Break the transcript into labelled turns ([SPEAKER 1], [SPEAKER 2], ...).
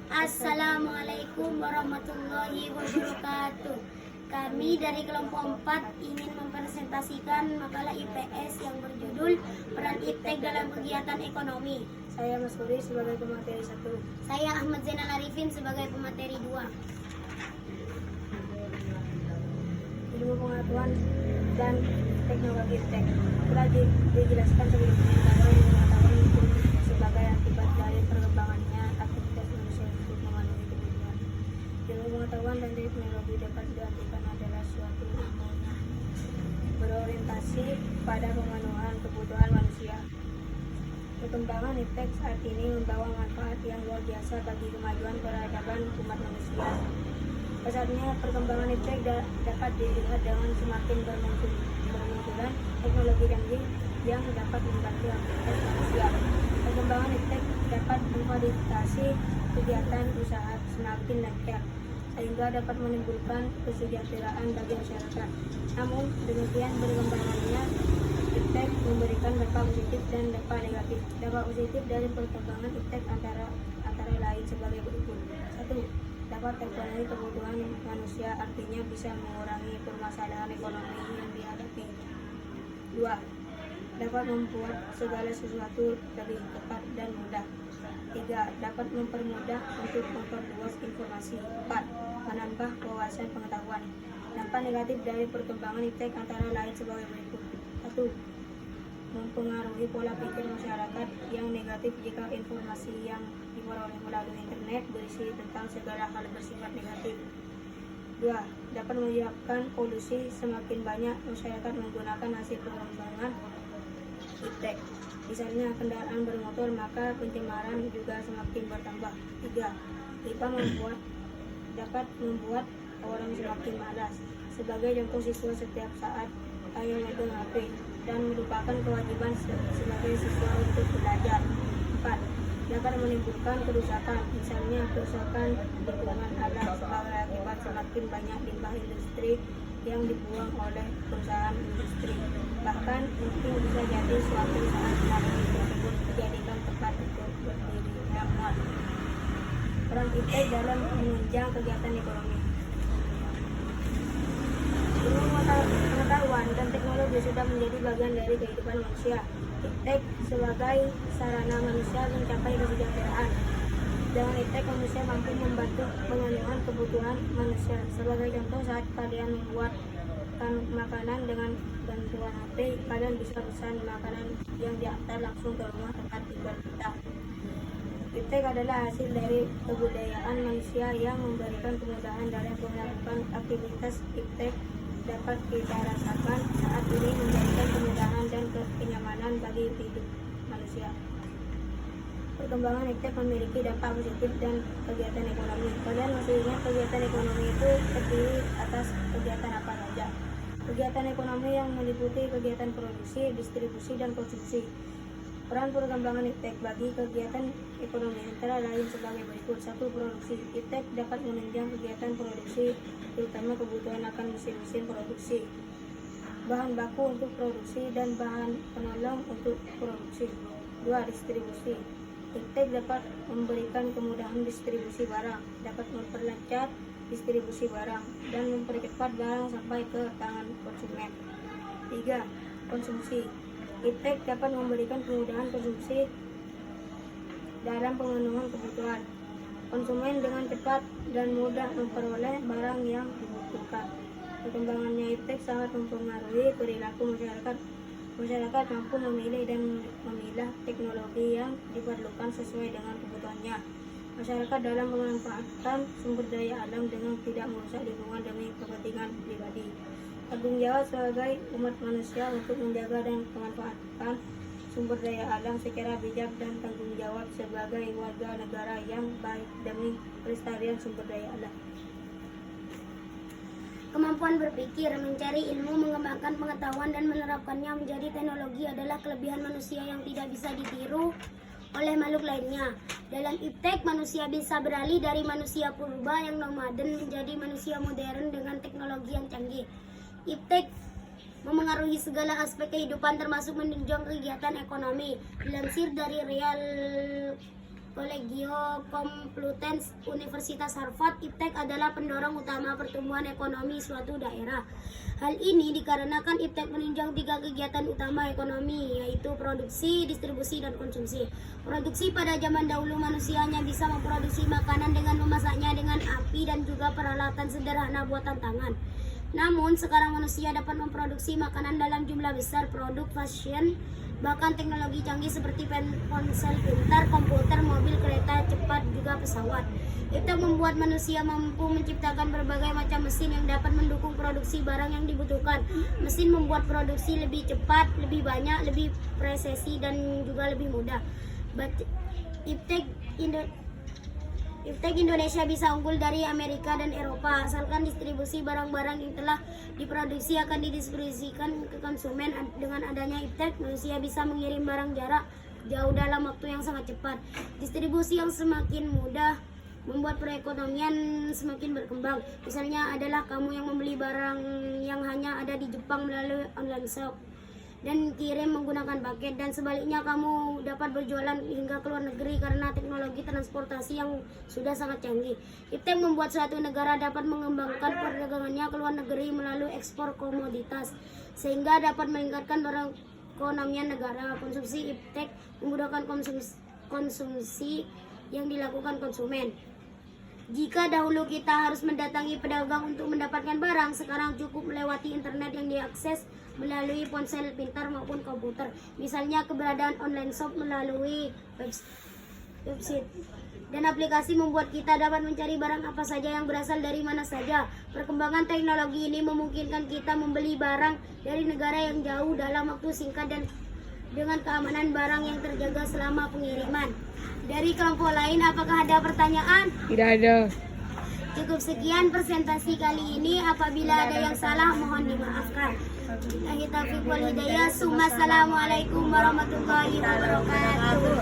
[SPEAKER 1] Assalamualaikum warahmatullahi wabarakatuh. Kami dari kelompok 4 ingin mempresentasikan makalah IPS yang berjudul Peran Iptek dalam Kegiatan Ekonomi.
[SPEAKER 2] Saya Mas Huri sebagai pemateri 1.
[SPEAKER 1] Saya Ahmad Zainal Arifin sebagai pemateri 2.
[SPEAKER 2] Ilmu pengetahuan dan teknologi iptek telah dijelaskan sebelumnya bahwa ilmu pengetahuan itu sebagai akibat dari perkembangannya aktivitas manusia untuk memenuhi kebutuhan. Ilmu pengetahuan dan teknologi dapat diartikan adalah suatu ilmu yang berorientasi pada pemenuhan kebutuhan manusia. Perkembangan iptek saat ini membawa manfaat yang luar biasa bagi kemajuan peradaban umat manusia. Pesatnya perkembangan iptek dapat dilihat dengan semakin bermunculan teknologi canggih yang dapat membantu aktivitas manusia. Perkembangan iptek dapat memfasilitasi kegiatan usaha semakin lancar, sehingga dapat menimbulkan kesejahteraan bagi masyarakat. Namun demikian berkembangannya iptek memberikan dampak positif dan dampak negatif. Dampak positif dari perkembangan iptek antara lain sebagai berikut. 1. Dapat terpenuhi kebutuhan manusia, artinya bisa mengurangi permasalahan ekonomi yang dihadapi. 2. Dapat membuat segala sesuatu lebih cepat dan mudah. 3. Dapat mempermudah untuk memperluas informasi. 4. Menambah wawasan pengetahuan. Dampak negatif dari perkembangan iptek antara lain sebagai berikut. 1. Mempengaruhi pola pikir masyarakat yang negatif jika informasi yang diperoleh melalui internet berisi tentang segala hal bersifat negatif. 2. Dapat menyebabkan polusi, semakin banyak masyarakat menggunakan hasil pengembangan iptek. Misalnya kendaraan bermotor, maka pencemaran juga semakin bertambah. 3. Dapat membuat orang semakin malas. Sebagai contoh, siswa setiap saat hanya memegang HP dan melupakan kewajiban sebagai siswa untuk belajar. 4. Dapat menimbulkan kerusakan, misalnya kerusakan lingkungan alam sebagai akibat semakin banyak limbah industri yang dibuang oleh perusahaan industri. Bahkan mungkin bisa jadi suatu saat pabrik tersebut dijadikan tempat untuk berdirinya mal. Peran iptek dalam menunjang kegiatan ekonomi. Ilmu pengetahuan dan teknologi sudah menjadi bagian dari kehidupan manusia. Iptek sebagai sarana manusia mencapai kesejahteraan. Dengan iptek manusia mampu membantu pemenuhan kebutuhan manusia. Sebagai contoh, saat kalian membuatkan makanan dengan bantuan HP, kalian bisa pesan makanan yang diantar langsung ke rumah tempat tinggal kita. Iptek adalah hasil dari kebudayaan manusia yang memberikan kemudahan dalam melakukan aktivitas. Iptek dapat kita rasakan saat ini memberikan kemudahan dan kenyamanan bagi hidup manusia. Perkembangan iptek memiliki dampak positif dan kegiatan ekonomi. Kalian masih ingat kegiatan ekonomi itu terdiri atas kegiatan apa saja? Kegiatan ekonomi yang meliputi kegiatan produksi, distribusi, dan konsumsi. Peran perkembangan iptek bagi kegiatan ekonomi antara lain sebagai berikut. 1. Produksi. Iptek dapat menunjang kegiatan produksi, terutama kebutuhan akan mesin-mesin produksi, bahan baku untuk produksi, dan bahan penolong untuk produksi. 2. Distribusi. Iptek dapat memberikan kemudahan distribusi barang, dapat memperlancar distribusi barang, dan mempercepat barang sampai ke tangan konsumen. 3. Konsumsi. Iptek dapat memberikan kemudahan konsumsi dalam pemenuhan kebutuhan konsumen dengan cepat dan mudah memperoleh barang yang dibutuhkan. Perkembangannya iptek sangat mempengaruhi perilaku masyarakat. Masyarakat mampu memilih dan memilah teknologi yang diperlukan sesuai dengan kebutuhannya. Masyarakat dalam memanfaatkan sumber daya alam dengan tidak merusak lingkungan demi kepentingan pribadi. Tanggung jawab sebagai umat manusia untuk menjaga dan memanfaatkan sumber daya alam secara bijak dan tanggung jawab sebagai warga negara yang baik demi pelestarian sumber daya alam.
[SPEAKER 1] Kemampuan berpikir, mencari ilmu, mengembangkan pengetahuan, dan menerapkannya menjadi teknologi adalah kelebihan manusia yang tidak bisa ditiru oleh makhluk lainnya. Dalam iptek, manusia bisa beralih dari manusia purba yang nomaden menjadi manusia modern dengan teknologi yang canggih. Iptek memengaruhi segala aspek kehidupan termasuk menunjang kegiatan ekonomi. Dilansir dari Collegio Complutense Universitas Harvard, iptek adalah pendorong utama pertumbuhan ekonomi suatu daerah. Hal ini dikarenakan iptek menunjang 3 kegiatan utama ekonomi, yaitu produksi, distribusi, dan konsumsi. Produksi pada zaman dahulu manusia hanya bisa memproduksi makanan dengan memasaknya dengan api dan juga peralatan sederhana buatan tangan. Namun sekarang manusia dapat memproduksi makanan dalam jumlah besar, produk fashion, bahkan teknologi canggih seperti ponsel pintar, komputer, mobil, kereta cepat, juga pesawat. Itu membuat manusia mampu menciptakan berbagai macam mesin yang dapat mendukung produksi barang yang dibutuhkan. Mesin membuat produksi lebih cepat, lebih banyak, lebih presisi, dan juga lebih mudah. Iptek Indonesia bisa unggul dari Amerika dan Eropa asalkan distribusi barang-barang yang telah diproduksi akan didistribusikan ke konsumen. Dengan adanya iptek, manusia bisa mengirim barang jarak jauh dalam waktu yang sangat cepat. Distribusi yang semakin mudah membuat perekonomian semakin berkembang. Misalnya adalah kamu yang membeli barang yang hanya ada di Jepang melalui online shop dan kirim menggunakan paket, dan sebaliknya kamu dapat berjualan hingga ke luar negeri karena teknologi transportasi yang sudah sangat canggih. Iptek membuat suatu negara dapat mengembangkan perdagangannya ke luar negeri melalui ekspor komoditas sehingga dapat meningkatkan perekonomian negara. Konsumsi iptek memudahkan konsumsi yang dilakukan konsumen. Jika dahulu kita harus mendatangi pedagang untuk mendapatkan barang, sekarang cukup melewati internet yang diakses melalui ponsel pintar maupun komputer. Misalnya keberadaan online shop melalui website dan aplikasi membuat kita dapat mencari barang apa saja yang berasal dari mana saja. Perkembangan teknologi ini memungkinkan kita membeli barang dari negara yang jauh dalam waktu singkat dan dengan keamanan barang yang terjaga selama pengiriman. Dari kelompok lain, apakah ada pertanyaan?
[SPEAKER 3] Tidak ada.
[SPEAKER 1] Cukup sekian presentasi kali ini. Apabila ada yang salah, mohon dimaafkan. Wabillahi taufiq wal hidayah. Assalamualaikum warahmatullahi wabarakatuh.